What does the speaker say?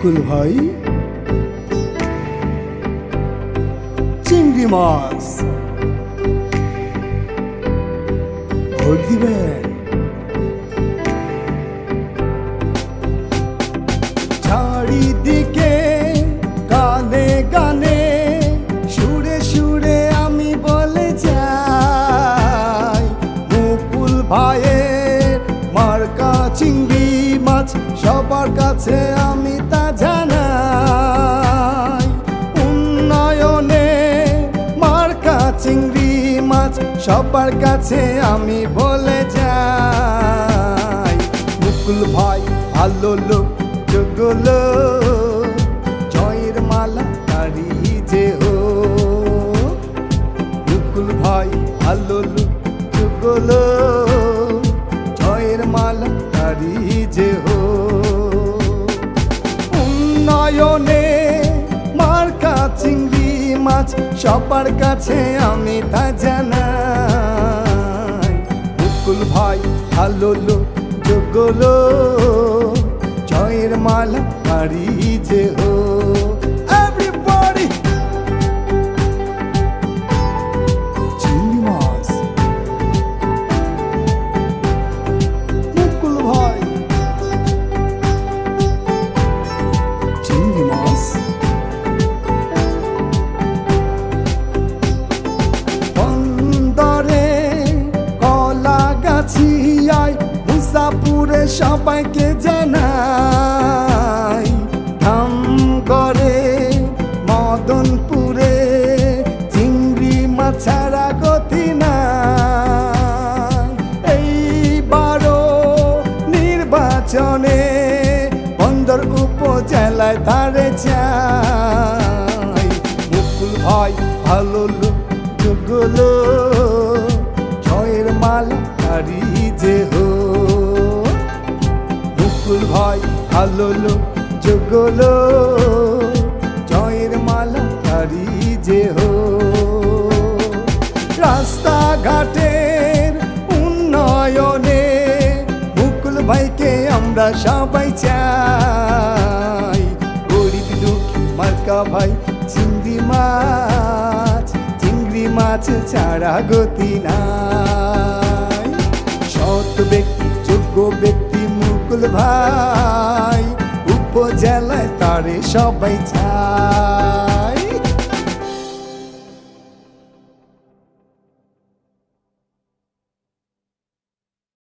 মুকুল ভাই চিংড়ি মাছ ভোট দিবেন। চারিদিকে গানে গানে সুরে সুরে আমি বলে যাই, মুকুল ভাইয়ের মার্কা চিংড়ি মাছ সবার কাছে আমি তা জানাই। উন্নয়নে মার্কা চিংড়ি মাছ সবার কাছে আমি বলে যাই। মুকুল ভাই ভালো লোক, যোগ্য লোক, জয়ের মালা তারি যে হো। মুকুল ভাই ভালো লোক, যোগ্য লোক, জয়ের মালা তারি যে হো। উন্নয়নে মার্কা চিংড়ি মাছ সবার কাছে আমি তা জানাই। মুকুল ভাই ভালো লোক, যোগ্য লোক, জয়ের মালা তারি যে হো। Everybody! চিংড়ি মাছ মুকুল ভাই চিংড়ি মাছ। বন্দরে কলা গাছিয়ায় মুসাপুরে সবাইকে জানাই। ধামগড়ে মদনপুরে চিংড়ি মাছ ছাড়া গতি নাই। এইবারও নির্বাচনে বন্দর উপজেলায় তারে চাই। মুকুল ভাই ভালো লোক, যোগ্য লোক, জয়ের মালা তারি যে হো। মুকুল ভাই ভালো লোক, যোগ্য লোক, জয়ের মালা তারি যে হো। রাস্তাঘাটের উন্নয়নে মুকুল ভাইকে আমরা সবাই চাই। গরিব দুঃখী মার্কা ভাই চিংড়ি মাছ, চিংড়ি মাছ ছাড়া গতি নাই। সৎ ব্যক্তি, যোগ্য ব্যক্তি মুকুল ভাই, উপজেলায় তারে সবাই চায়।